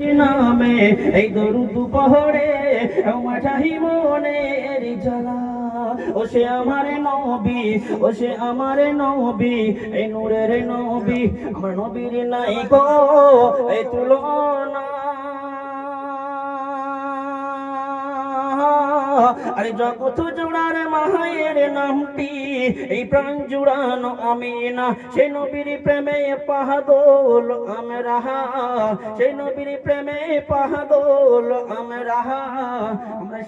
নামে এই দরুদ পড়ে মাঝাহি মনের জ্বালা ও সে আমার নবী ও সে আমার নবী এই নূরের নবী আমার নবীর নাই গো এই তুলনা আরে জগৎ জোড়ার মায়ের নামটি এই প্রাণ জুড়ানো আমি না সেই নবীর প্রেমে পাহাদোল আমরা সেই নবীর প্রেমে পাহাদোল আমরা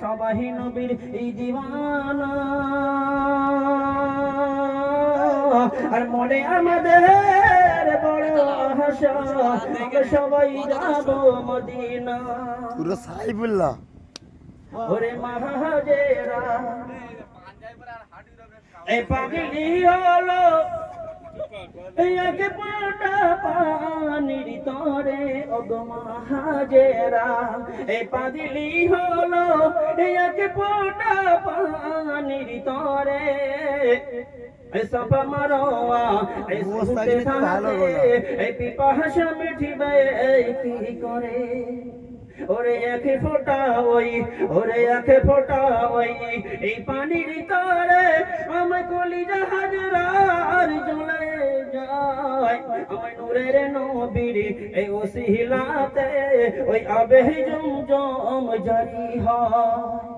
সবাই নবীর এই দিওয়ানা আর মনে আমাদের বড় আশা আমরা সবাই যাব মদিনা পুরো সাইবুল্লাহ ওরে মাহাজেরা এই পাগলি হলো এক ফোঁটা পানির তরে ওগো মাহাজেরা এই পাগলি হলো এক ফোঁটা পানির তরে সব মারোয়া এই সুতে থাকে এই পিপাসা মিঠিবে কি করে ওরে একে ফোঁটা ওই ওরে একে ফোঁটা ওই এই পানির তরে আমার কলিজা হাজরার জ্বলে যায় আমার নূরের নবীর এই ওসিলাতে ওই আবে জমজম জারি হয়